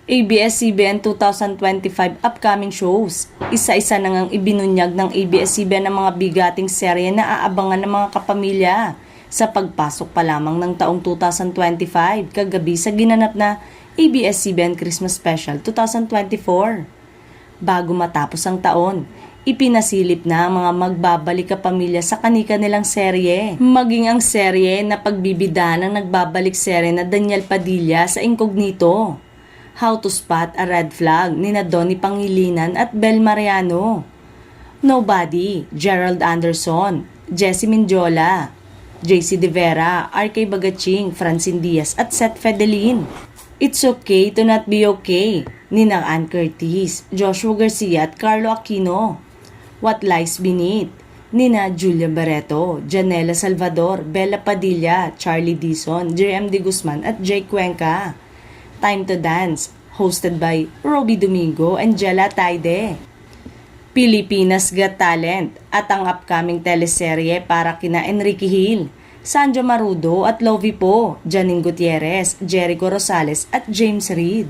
ABS-CBN 2025 upcoming shows. Isa-isa na ngang ibinunyag ng ABS-CBN ang mga bigating serye na aabangan ng mga kapamilya sa pagpasok pa lamang ng taong 2025 kagabi sa ginanap na ABS-CBN Christmas Special 2024. Bago matapos ang taon, ipinasilip na ang mga magbabalik kapamilya sa kani-kanilang serye. Maging ang serye na pagbibida ng nagbabalik serye na Daniel Padilla sa Incognito. How to Spot a Red Flag ni Donnie Pangilinan at Bel Mariano. Nobody, Gerald Anderson, Jessie Mindiola, JC De Vera, RK Bagaching, Francine Diaz at Seth Fedelin. It's Okay to Not Be Okay ni Ann Curtis, Joshua Garcia at Carlo Aquino. What Lies Beneath nina Julia Barreto, Janela Salvador, Bella Padilla, Charlie Dizon, JM De Guzman at Jake Cuenca. Time to Dance, hosted by Roby Domingo and Jella Taide. Pilipinas Got Talent at ang upcoming teleserye para kina Enrique Hill, Sanjo Marudo at Lovie Po, Janine Gutierrez, Jericho Rosales at James Reid.